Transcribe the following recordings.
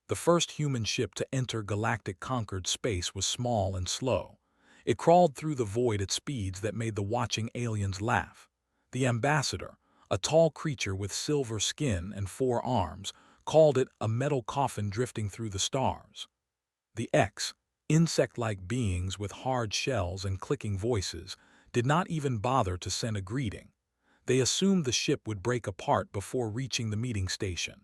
The first human ship to enter galactic conquered space was small and slow. It crawled through the void at speeds that made the watching aliens laugh. The ambassador, a tall creature with silver skin and 4 arms, called it a metal coffin drifting through the stars. The X, insect-like beings with hard shells and clicking voices, did not even bother to send a greeting. They assumed the ship would break apart before reaching the meeting station.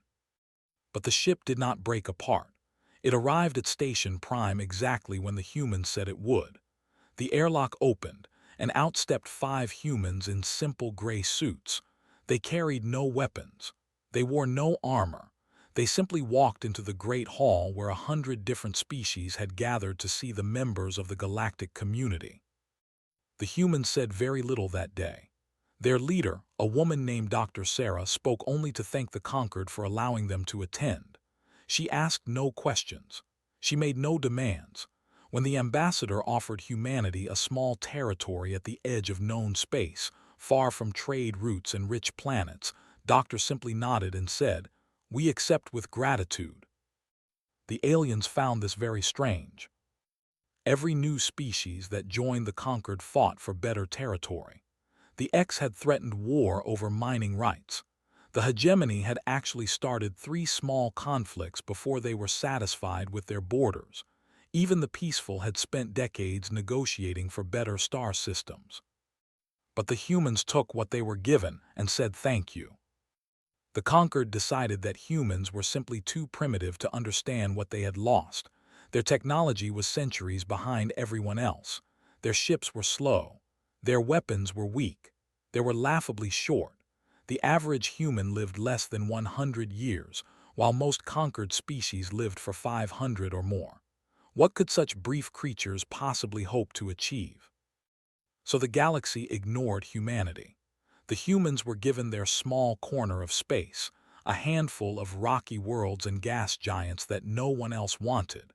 But the ship did not break apart. It arrived at Station Prime exactly when the humans said it would. The airlock opened, and out stepped 5 humans in simple gray suits. They carried no weapons. They wore no armor. They simply walked into the great hall where 100 different species had gathered to see the members of the galactic community. The humans said very little that day. Their leader, a woman named Dr. Sarah, spoke only to thank the conquered for allowing them to attend. She asked no questions. She made no demands. When the ambassador offered humanity a small territory at the edge of known space, far from trade routes and rich planets, Doctor simply nodded and said, "We accept with gratitude." The aliens found this very strange. Every new species that joined the conquered fought for better territory. The X had threatened war over mining rights. The hegemony had actually started 3 small conflicts before they were satisfied with their borders. Even the peaceful had spent decades negotiating for better star systems. But the humans took what they were given and said thank you. The conquered decided that humans were simply too primitive to understand what they had lost. Their technology was centuries behind everyone else. Their ships were slow. Their weapons were weak. They were laughably short. The average human lived less than 100 years, while most conquered species lived for 500 or more. What could such brief creatures possibly hope to achieve? So the galaxy ignored humanity. The humans were given their small corner of space, a handful of rocky worlds and gas giants that no one else wanted.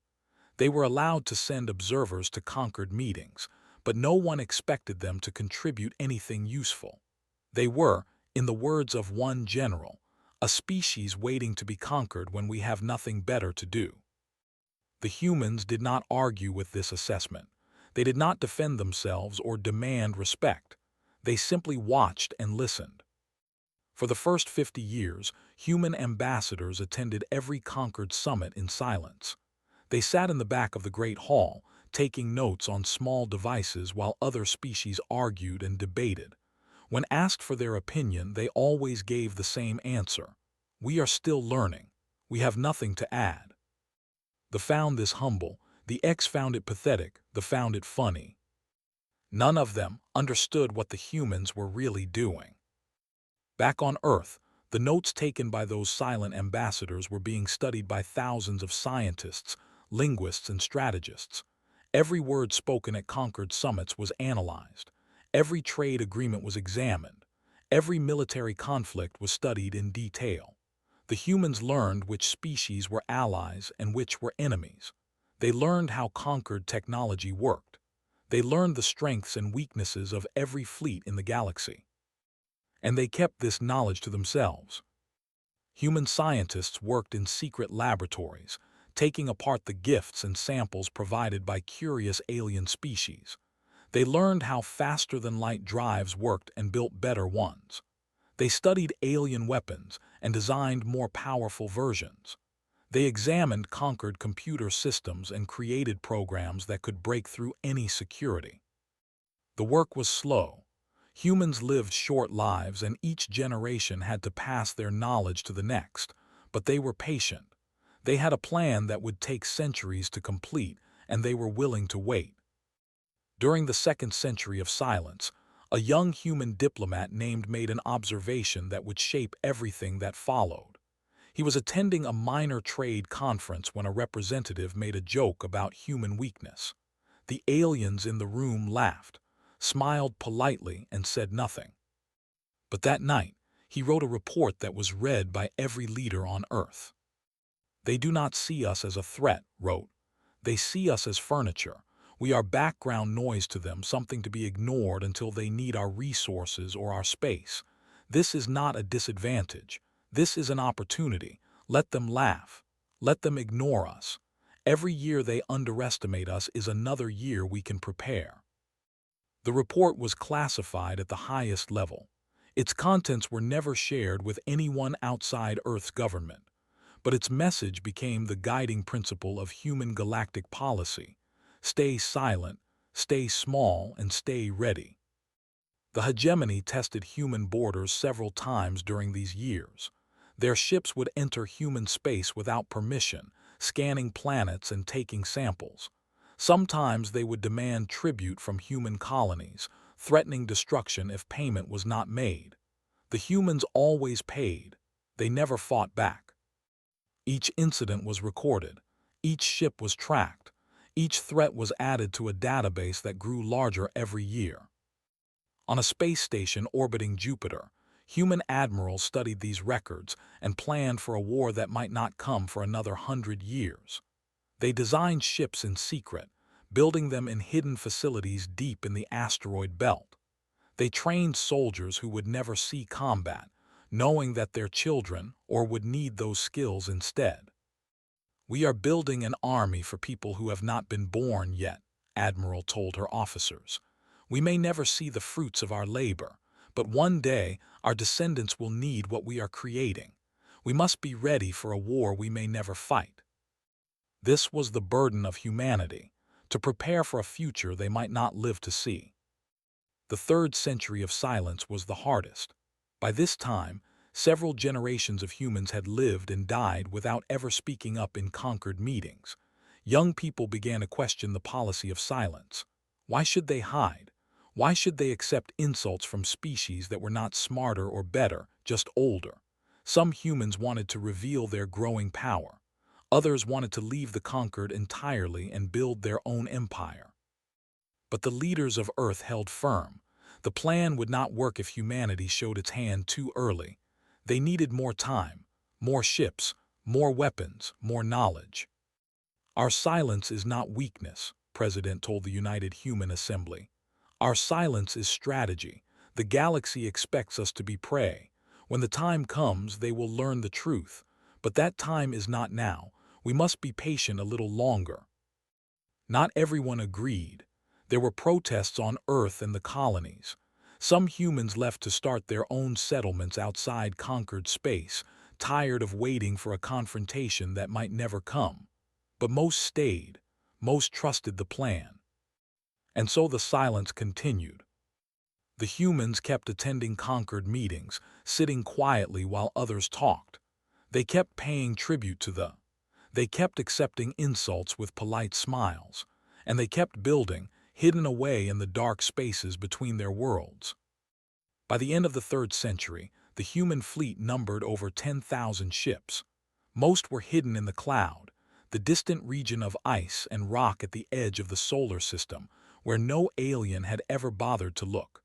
They were allowed to send observers to conquered meetings, but no one expected them to contribute anything useful. They were, in the words of one general, a species waiting to be conquered when we have nothing better to do. The humans did not argue with this assessment. They did not defend themselves or demand respect. They simply watched and listened. For the first 50 years, human ambassadors attended every conquered summit in silence. They sat in the back of the Great Hall, taking notes on small devices while other species argued and debated. When asked for their opinion, they always gave the same answer: "We are still learning. We have nothing to add." The found this humble, the X found it pathetic, the found it funny. None of them understood what the humans were really doing. Back on Earth, the notes taken by those silent ambassadors were being studied by thousands of scientists, linguists, and strategists. Every word spoken at conquered summits was analyzed. Every trade agreement was examined. Every military conflict was studied in detail. The humans learned which species were allies and which were enemies. They learned how conquered technology worked. They learned the strengths and weaknesses of every fleet in the galaxy. And they kept this knowledge to themselves. Human scientists worked in secret laboratories, taking apart the gifts and samples provided by curious alien species. They learned how faster-than-light drives worked and built better ones. They studied alien weapons and designed more powerful versions. They examined conquered computer systems and created programs that could break through any security. The work was slow. Humans lived short lives, and each generation had to pass their knowledge to the next, but they were patient. They had a plan that would take centuries to complete, and they were willing to wait. During the second century of silence, a young human diplomat made an observation that would shape everything that followed. He was attending a minor trade conference when a representative made a joke about human weakness. The aliens in the room laughed, smiled politely, and said nothing. But that night, he wrote a report that was read by every leader on Earth. "They do not see us as a threat," wrote. "They see us as furniture. We are background noise to them, something to be ignored until they need our resources or our space. This is not a disadvantage. This is an opportunity. Let them laugh. Let them ignore us. Every year they underestimate us is another year we can prepare. The report was classified at the highest level. Its contents were never shared with anyone outside Earth's government, but its message became the guiding principle of human galactic policy. Stay silent, stay small, and stay ready. The hegemony tested human borders several times during these years. Their ships would enter human space without permission, scanning planets and taking samples. Sometimes they would demand tribute from human colonies, threatening destruction if payment was not made. The humans always paid. They never fought back. Each incident was recorded. Each ship was tracked. Each threat was added to a database that grew larger every year. On a space station orbiting Jupiter, human admirals studied these records and planned for a war that might not come for another 100 years. They designed ships in secret, building them in hidden facilities deep in the asteroid belt. They trained soldiers who would never see combat, knowing that their children or would need those skills instead. "We are building an army for people who have not been born yet," Admiral told her officers. "We may never see the fruits of our labor, but one day our descendants will need what we are creating. We must be ready for a war we may never fight." This was the burden of humanity, to prepare for a future they might not live to see. The third century of silence was the hardest. By this time, several generations of humans had lived and died without ever speaking up in conquered meetings. Young people began to question the policy of silence. Why should they hide? Why should they accept insults from species that were not smarter or better, just older? Some humans wanted to reveal their growing power. Others wanted to leave the conquered entirely and build their own empire. But the leaders of Earth held firm. The plan would not work if humanity showed its hand too early. They needed more time, more ships, more weapons, more knowledge. "Our silence is not weakness," President told the United Human Assembly. "Our silence is strategy. The galaxy expects us to be prey. When the time comes, they will learn the truth. But that time is not now. We must be patient a little longer." Not everyone agreed. There were protests on Earth and the colonies. Some humans left to start their own settlements outside conquered space, tired of waiting for a confrontation that might never come. But most stayed. Most trusted the plan. And so the silence continued. The humans kept attending conquered meetings, sitting quietly while others talked. They kept paying tribute to the. They kept accepting insults with polite smiles. And they kept building, hidden away in the dark spaces between their worlds. By the end of the 3rd century, the human fleet numbered over 10,000 ships. Most were hidden in the cloud, the distant region of ice and rock at the edge of the solar system, where no alien had ever bothered to look.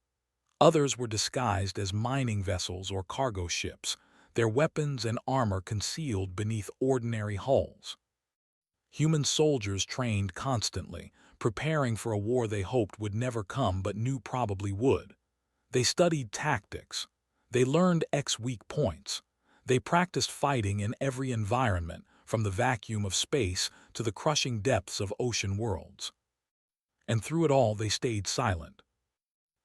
Others were disguised as mining vessels or cargo ships, their weapons and armor concealed beneath ordinary hulls. Human soldiers trained constantly, preparing for a war they hoped would never come but knew probably would. They studied tactics. They learned weak points. They practiced fighting in every environment, from the vacuum of space to the crushing depths of ocean worlds. And through it all they stayed silent.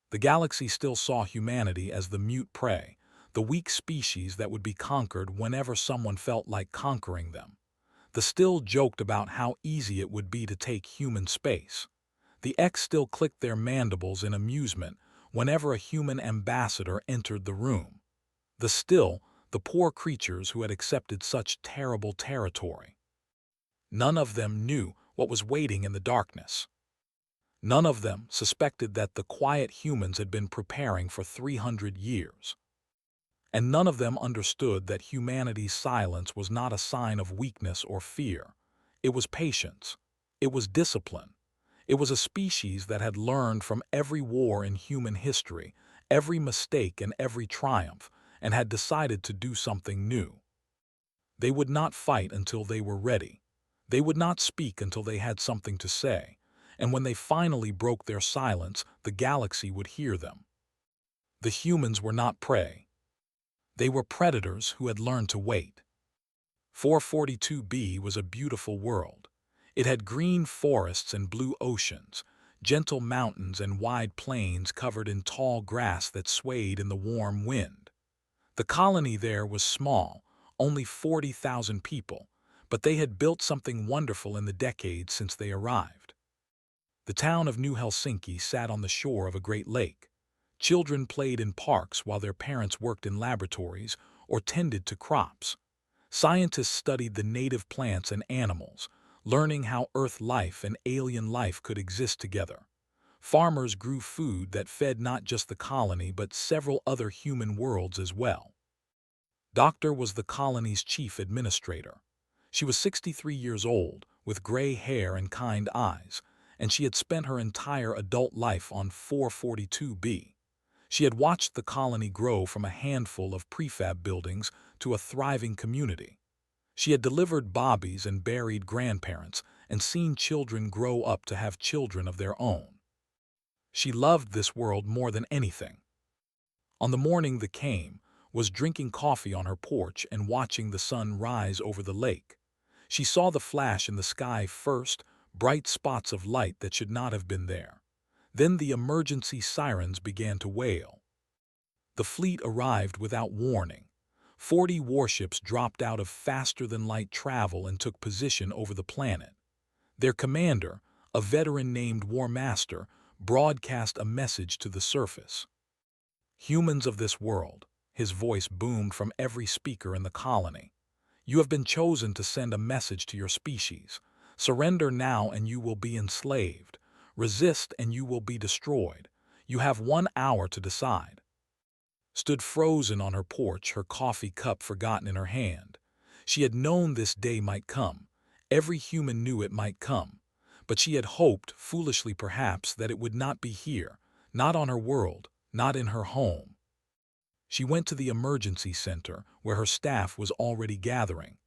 The galaxy still saw humanity as the mute prey, the weak species that would be conquered whenever someone felt like conquering them. The still joked about how easy it would be to take human space. The X still clicked their mandibles in amusement whenever a human ambassador entered the room. The poor creatures who had accepted such terrible territory. None of them knew what was waiting in the darkness. None of them suspected that the quiet humans had been preparing for 300 years. And none of them understood that humanity's silence was not a sign of weakness or fear. It was patience. It was discipline. It was a species that had learned from every war in human history, every mistake and every triumph, and had decided to do something new. They would not fight until they were ready. They would not speak until they had something to say. And when they finally broke their silence, the galaxy would hear them. The humans were not prey. They were predators who had learned to wait. 442b was a beautiful world. It had green forests and blue oceans, gentle mountains and wide plains covered in tall grass that swayed in the warm wind. The colony there was small, only 40,000 people, but they had built something wonderful in the decades since they arrived. The town of New Helsinki sat on the shore of a great lake. Children played in parks while their parents worked in laboratories or tended to crops. Scientists studied the native plants and animals, learning how Earth life and alien life could exist together. Farmers grew food that fed not just the colony but several other human worlds as well. Doctor was the colony's chief administrator. She was 63 years old, with gray hair and kind eyes, and she had spent her entire adult life on 442b. She had watched the colony grow from a handful of prefab buildings to a thriving community. She had delivered bobbies and buried grandparents and seen children grow up to have children of their own. She loved this world more than anything. On the morning that came, was drinking coffee on her porch and watching the sun rise over the lake. She saw the flash in the sky first, bright spots of light that should not have been there. Then the emergency sirens began to wail. The fleet arrived without warning. 40 warships dropped out of faster-than-light travel and took position over the planet. Their commander, a veteran named War Master, broadcast a message to the surface. "Humans of this world," his voice boomed from every speaker in the colony. "You have been chosen to send a message to your species. Surrender now and you will be enslaved. Resist and you will be destroyed. You have 1 hour to decide." Stood frozen on her porch, her coffee cup forgotten in her hand. She had known this day might come. Every human knew it might come. But she had hoped, foolishly perhaps, that it would not be here, not on her world, not in her home. She went to the emergency center, where her staff was already gathering.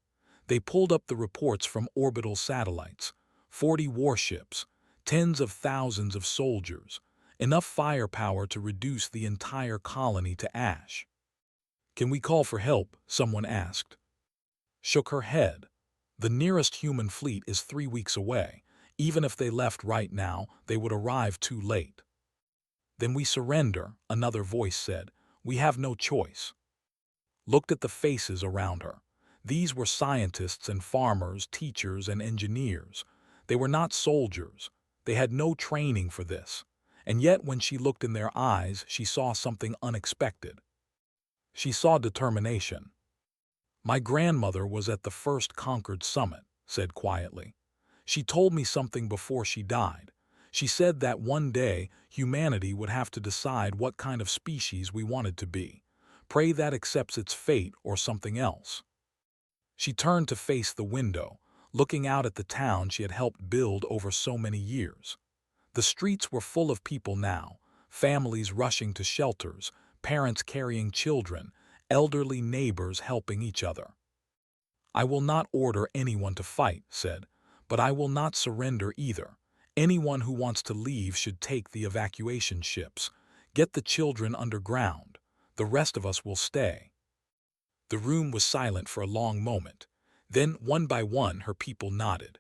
They pulled up the reports from orbital satellites, 40 warships, tens of thousands of soldiers, enough firepower to reduce the entire colony to ash. "Can we call for help?" someone asked. Shook her head. "The nearest human fleet is 3 weeks away. Even if they left right now, they would arrive too late." "Then we surrender," another voice said. "We have no choice." Looked at the faces around her. These were scientists and farmers, teachers and engineers. They were not soldiers. They had no training for this. And yet when she looked in their eyes, she saw something unexpected. She saw determination. "My grandmother was at the first Concord Summit," said quietly. "She told me something before she died. She said that one day humanity would have to decide what kind of species we wanted to be. Pray that accepts its fate or something else." She turned to face the window, looking out at the town she had helped build over so many years. The streets were full of people now, families rushing to shelters, parents carrying children, elderly neighbors helping each other. "I will not order anyone to fight," said, "but I will not surrender either. Anyone who wants to leave should take the evacuation ships. Get the children underground. The rest of us will stay." The room was silent for a long moment. Then, one by one, her people nodded.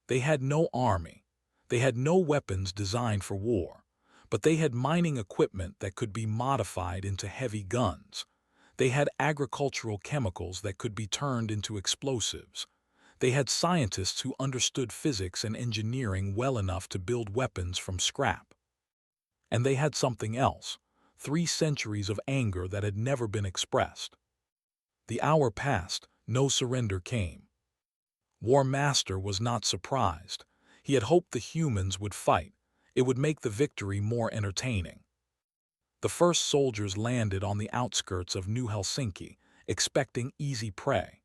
They had no army. They had no weapons designed for war. But they had mining equipment that could be modified into heavy guns. They had agricultural chemicals that could be turned into explosives. They had scientists who understood physics and engineering well enough to build weapons from scrap. And they had something else, 3 centuries of anger that had never been expressed. The hour passed, no surrender came. War Master was not surprised. He had hoped the humans would fight. It would make the victory more entertaining. The first soldiers landed on the outskirts of New Helsinki, expecting easy prey.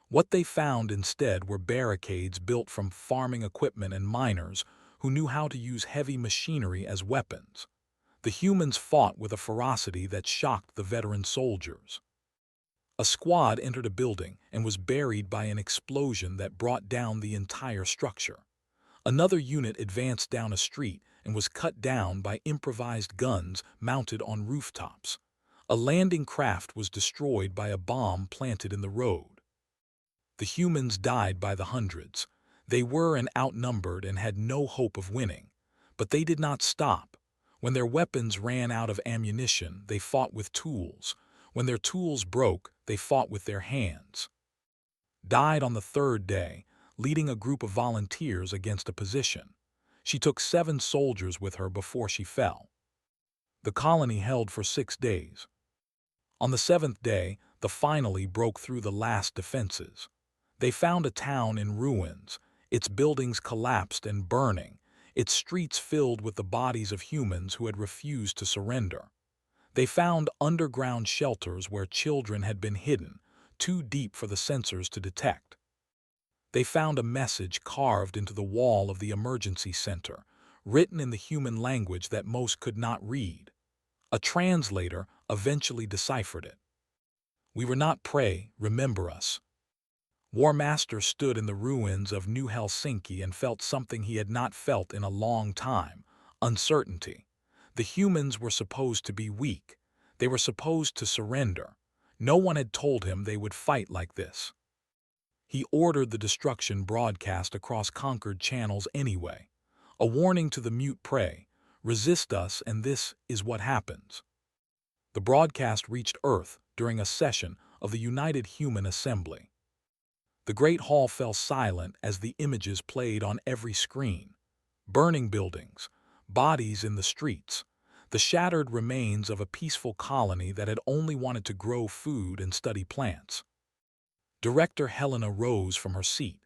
What they found instead were barricades built from farming equipment and miners who knew how to use heavy machinery as weapons. The humans fought with a ferocity that shocked the veteran soldiers. A squad entered a building and was buried by an explosion that brought down the entire structure. Another unit advanced down a street and was cut down by improvised guns mounted on rooftops. A landing craft was destroyed by a bomb planted in the road. The humans died by the hundreds. They were outnumbered and had no hope of winning. But they did not stop. When their weapons ran out of ammunition, they fought with tools. When their tools broke, they fought with their hands. Died on the third day, leading a group of volunteers against a position. She took 7 soldiers with her before she fell. The colony held for 6 days. On the 7th day, the finally broke through the last defenses. They found a town in ruins, its buildings collapsed and burning, its streets filled with the bodies of humans who had refused to surrender. They found underground shelters where children had been hidden, too deep for the sensors to detect. They found a message carved into the wall of the emergency center, written in the human language that most could not read. A translator eventually deciphered it. "We were not prey, remember us." War Master stood in the ruins of New Helsinki and felt something he had not felt in a long time: uncertainty. The humans were supposed to be weak. They were supposed to surrender. No one had told him they would fight like this. He ordered the destruction broadcast across conquered channels anyway. A warning to the mute prey: resist us and this is what happens. The broadcast reached Earth during a session of the United Human Assembly. The Great Hall fell silent as the images played on every screen. Burning buildings, bodies in the streets, the shattered remains of a peaceful colony that had only wanted to grow food and study plants. Director Helena rose from her seat.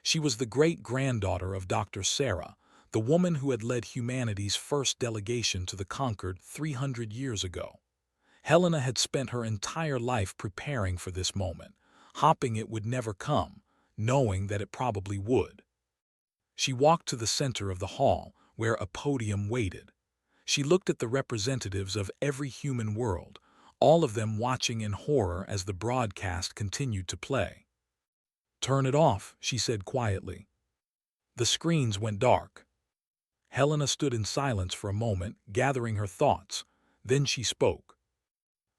She was the great-granddaughter of Dr. Sarah, the woman who had led humanity's first delegation to the conquered 300 years ago. Helena had spent her entire life preparing for this moment, hoping it would never come, knowing that it probably would. She walked to the center of the hall, where a podium waited. She looked at the representatives of every human world, all of them watching in horror as the broadcast continued to play. "Turn it off," she said quietly. The screens went dark. Helena stood in silence for a moment, gathering her thoughts. Then she spoke.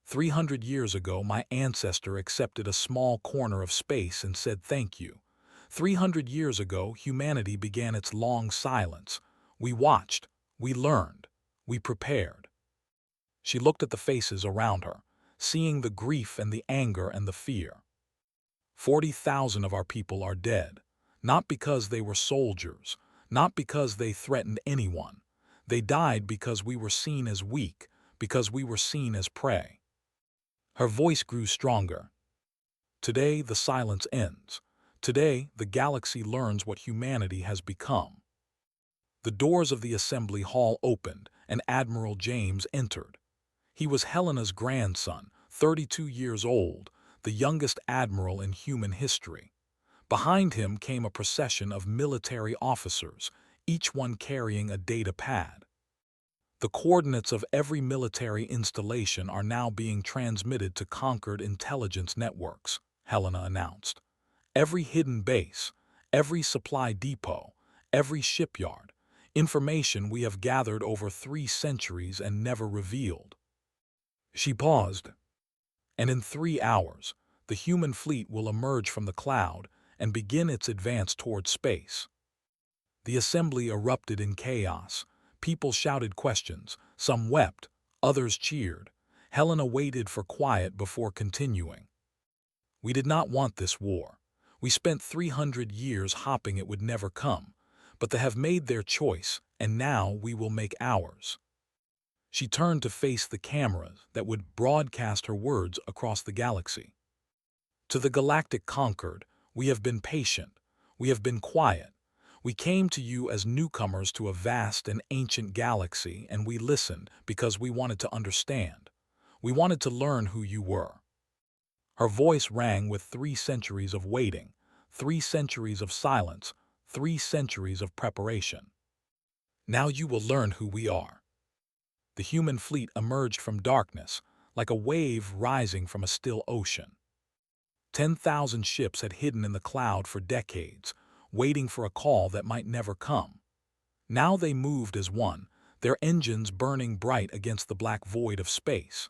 300 years ago, my ancestor accepted a small corner of space and said thank you. 300 years ago, humanity began its long silence. We watched, we learned, we prepared. She looked at the faces around her, seeing the grief and the anger and the fear. 40,000 of our people are dead, not because they were soldiers, not because they threatened anyone. They died because we were seen as weak, because we were seen as prey. Her voice grew stronger. Today, the silence ends. Today, the galaxy learns what humanity has become. The doors of the assembly hall opened, and Admiral James entered. He was Helena's grandson, 32 years old, the youngest admiral in human history. Behind him came a procession of military officers, each one carrying a data pad. The coordinates of every military installation are now being transmitted to conquered intelligence networks, Helena announced. Every hidden base, every supply depot, every shipyard, information we have gathered over 3 centuries and never revealed. She paused. And in 3 hours, the human fleet will emerge from the cloud and begin its advance toward space. The assembly erupted in chaos. People shouted questions, some wept, others cheered. Helena waited for quiet before continuing. We did not want this war. We spent 300 years hoping it would never come, but they have made their choice, and now we will make ours. She turned to face the cameras that would broadcast her words across the galaxy. To the galactic conquered, we have been patient. We have been quiet. We came to you as newcomers to a vast and ancient galaxy, and we listened because we wanted to understand. We wanted to learn who you were. Her voice rang with 3 centuries of waiting, 3 centuries of silence, 3 centuries of preparation. Now you will learn who we are. The human fleet emerged from darkness, like a wave rising from a still ocean. 10,000 ships had hidden in the cloud for decades, waiting for a call that might never come. Now they moved as one, their engines burning bright against the black void of space.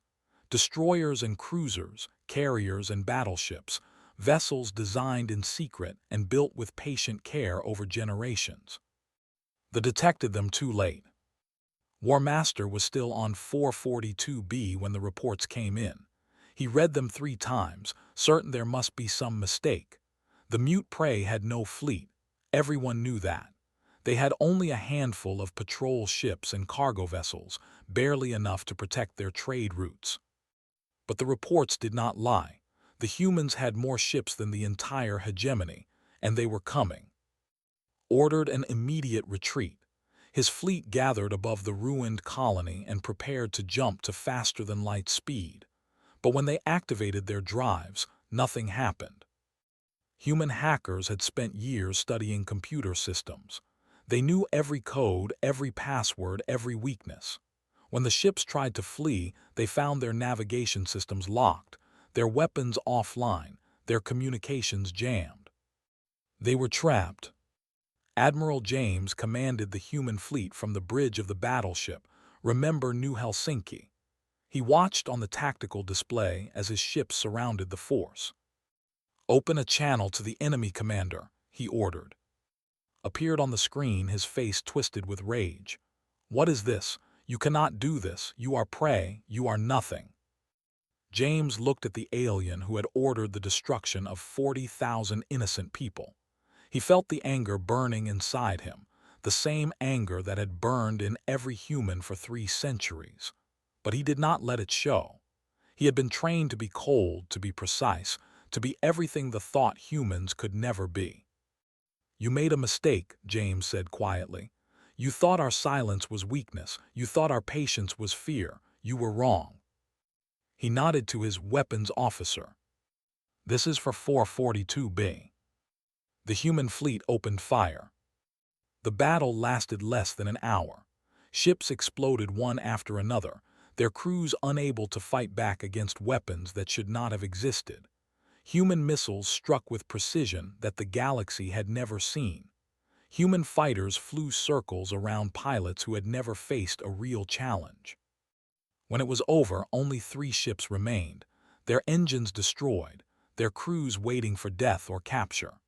Destroyers and cruisers, carriers and battleships, vessels designed in secret and built with patient care over generations. They detected them too late. War Master was still on 442B when the reports came in. He read them 3 times, certain there must be some mistake. The mute prey had no fleet. Everyone knew that. They had only a handful of patrol ships and cargo vessels, barely enough to protect their trade routes. But the reports did not lie. The humans had more ships than the entire hegemony, and they were coming. Ordered an immediate retreat. His fleet gathered above the ruined colony and prepared to jump to faster-than-light speed. But when they activated their drives, nothing happened. Human hackers had spent years studying computer systems. They knew every code, every password, every weakness. When the ships tried to flee, they found their navigation systems locked, their weapons offline, their communications jammed. They were trapped. Admiral James commanded the human fleet from the bridge of the battleship, Remember New Helsinki. He watched on the tactical display as his ships surrounded the force. "Open a channel to the enemy, Commander," he ordered. Appeared on the screen, his face twisted with rage. "What is this? You cannot do this. You are prey. You are nothing." James looked at the alien who had ordered the destruction of 40,000 innocent people. He felt the anger burning inside him, the same anger that had burned in every human for 3 centuries. But he did not let it show. He had been trained to be cold, to be precise, to be everything the thought humans could never be. "You made a mistake," James said quietly. "You thought our silence was weakness. You thought our patience was fear. You were wrong." He nodded to his weapons officer. "This is for 442B." The human fleet opened fire. The battle lasted less than an hour. Ships exploded one after another, their crews unable to fight back against weapons that should not have existed. Human missiles struck with precision that the galaxy had never seen. Human fighters flew circles around pilots who had never faced a real challenge. When it was over, only 3 ships remained, their engines destroyed, their crews waiting for death or capture.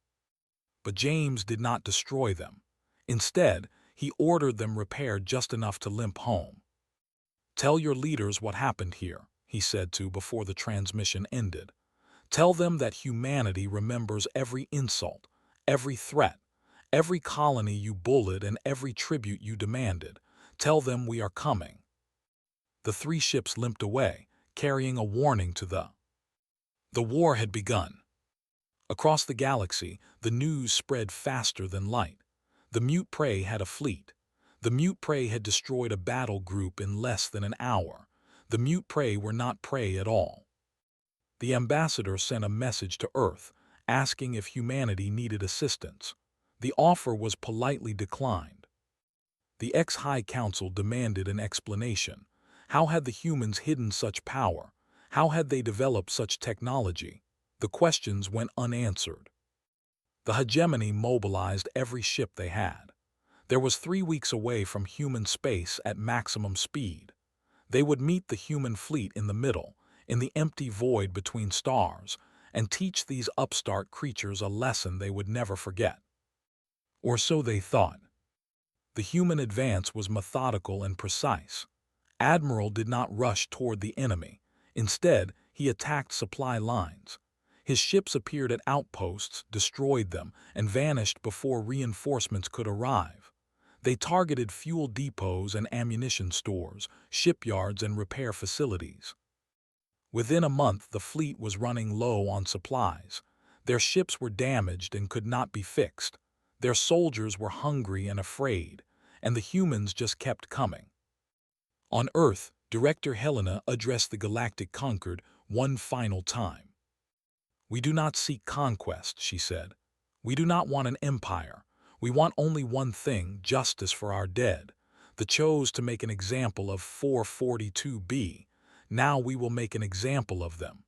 But James did not destroy them. Instead, he ordered them repaired just enough to limp home. "Tell your leaders what happened here," he said before the transmission ended. "Tell them that humanity remembers every insult, every threat, every colony you bullied and every tribute you demanded. Tell them we are coming." The 3 ships limped away, carrying a warning to the war had begun. Across the galaxy, the news spread faster than light. The mute prey had a fleet. The mute prey had destroyed a battle group in less than an hour. The mute prey were not prey at all. The ambassador sent a message to Earth, asking if humanity needed assistance. The offer was politely declined. The ex-High Council demanded an explanation. How had the humans hidden such power? How had they developed such technology? The questions went unanswered. The hegemony mobilized every ship they had. There was 3 weeks away from human space at maximum speed. They would meet the human fleet in the middle, in the empty void between stars, and teach these upstart creatures a lesson they would never forget. Or so they thought. The human advance was methodical and precise. Admiral did not rush toward the enemy. Instead, he attacked supply lines. His ships appeared at outposts, destroyed them, and vanished before reinforcements could arrive. They targeted fuel depots and ammunition stores, shipyards and repair facilities. Within a month, the fleet was running low on supplies. Their ships were damaged and could not be fixed. Their soldiers were hungry and afraid, and the humans just kept coming. On Earth, Director Helena addressed the Galactic Concord one final time. "We do not seek conquest," she said. "We do not want an empire. We want only one thing, justice for our dead. They chose to make an example of 442B. Now we will make an example of them."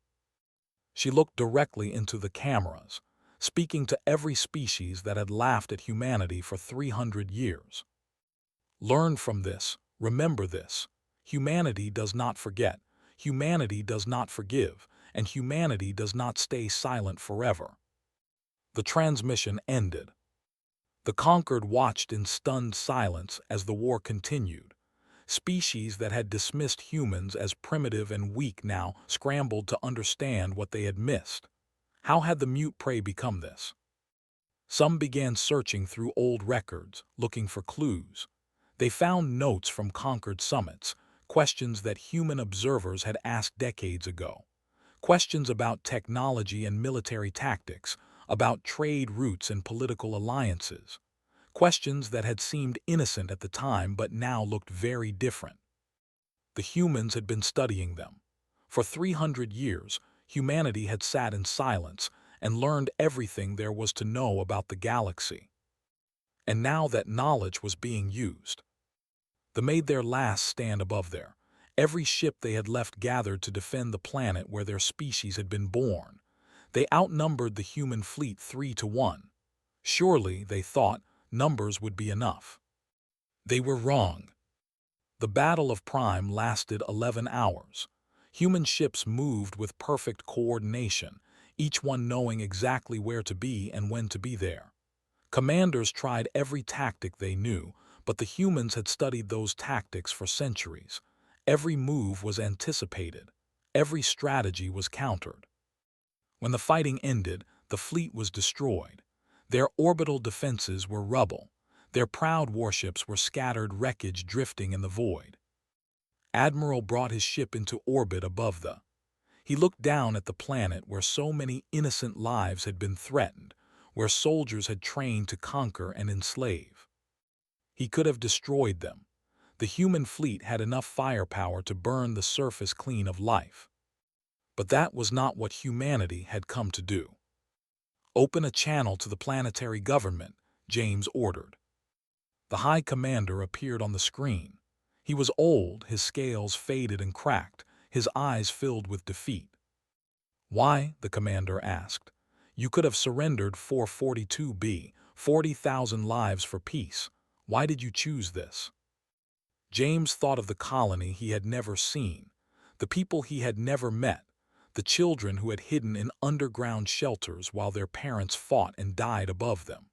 She looked directly into the cameras, speaking to every species that had laughed at humanity for 300 years. "Learn from this. Remember this. Humanity does not forget. Humanity does not forgive. and humanity does not stay silent forever. The transmission ended. The conquered watched in stunned silence as the war continued. Species that had dismissed humans as primitive and weak now scrambled to understand what they had missed. How had the mute prey become this? Some began searching through old records, looking for clues. They found notes from conquered summits, questions that human observers had asked decades ago. Questions about technology and military tactics, about trade routes and political alliances. Questions that had seemed innocent at the time but now looked very different. The humans had been studying them. For 300 years, humanity had sat in silence and learned everything there was to know about the galaxy. And now that knowledge was being used. They made their last stand above there. Every ship they had left gathered to defend the planet where their species had been born. They outnumbered the human fleet 3-1. Surely, they thought, numbers would be enough. They were wrong. The Battle of Prime lasted 11 hours. Human ships moved with perfect coordination, each one knowing exactly where to be and when to be there. Commanders tried every tactic they knew, but the humans had studied those tactics for centuries. Every move was anticipated. Every strategy was countered. When the fighting ended, the fleet was destroyed. Their orbital defenses were rubble. Their proud warships were scattered wreckage drifting in the void. Admiral brought his ship into orbit above the. He looked down at the planet where so many innocent lives had been threatened, where soldiers had trained to conquer and enslave. He could have destroyed them. The human fleet had enough firepower to burn the surface clean of life. But that was not what humanity had come to do. "Open a channel to the planetary government," James ordered. The High Commander appeared on the screen. He was old, his scales faded and cracked, his eyes filled with defeat. "Why?" the commander asked. "You could have surrendered 442B, 40,000 lives for peace. Why did you choose this?" James thought of the colony he had never seen, the people he had never met, the children who had hidden in underground shelters while their parents fought and died above them.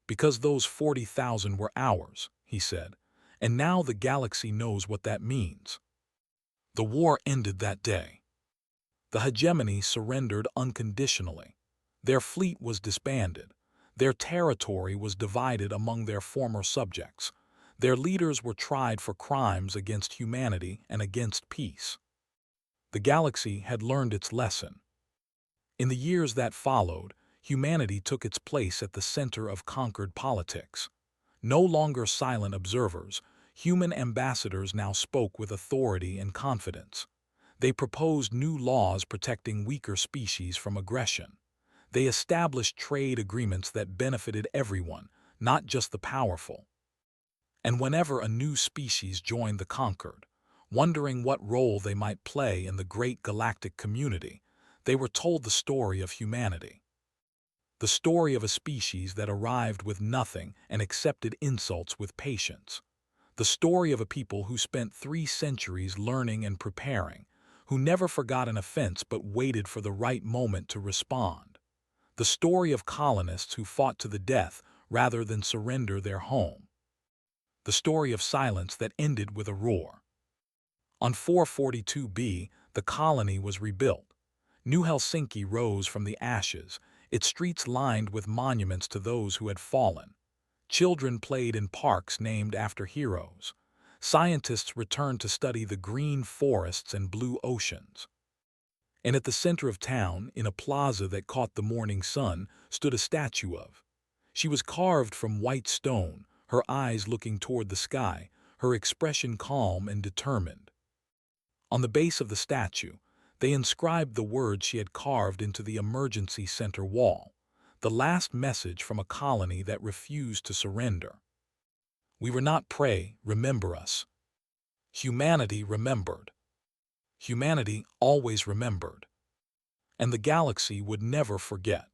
"Because those 40,000 were ours," he said, "and now the galaxy knows what that means." The war ended that day. The hegemony surrendered unconditionally. Their fleet was disbanded. Their territory was divided among their former subjects. Their leaders were tried for crimes against humanity and against peace. The galaxy had learned its lesson. In the years that followed, humanity took its place at the center of conquered politics. No longer silent observers, human ambassadors now spoke with authority and confidence. They proposed new laws protecting weaker species from aggression. They established trade agreements that benefited everyone, not just the powerful. And whenever a new species joined the conquered, wondering what role they might play in the great galactic community, they were told the story of humanity. The story of a species that arrived with nothing and accepted insults with patience. The story of a people who spent 3 centuries learning and preparing, who never forgot an offense but waited for the right moment to respond. The story of colonists who fought to the death rather than surrender their home. The story of silence that ended with a roar. On 442B, the colony was rebuilt. New Helsinki rose from the ashes, its streets lined with monuments to those who had fallen. Children played in parks named after heroes. Scientists returned to study the green forests and blue oceans. And at the center of town, in a plaza that caught the morning sun, stood a statue of. She was carved from white stone, her eyes looking toward the sky, her expression calm and determined. On the base of the statue, they inscribed the words she had carved into the emergency center wall, the last message from a colony that refused to surrender. "We were not prey, remember us." Humanity remembered. Humanity always remembered. And the galaxy would never forget.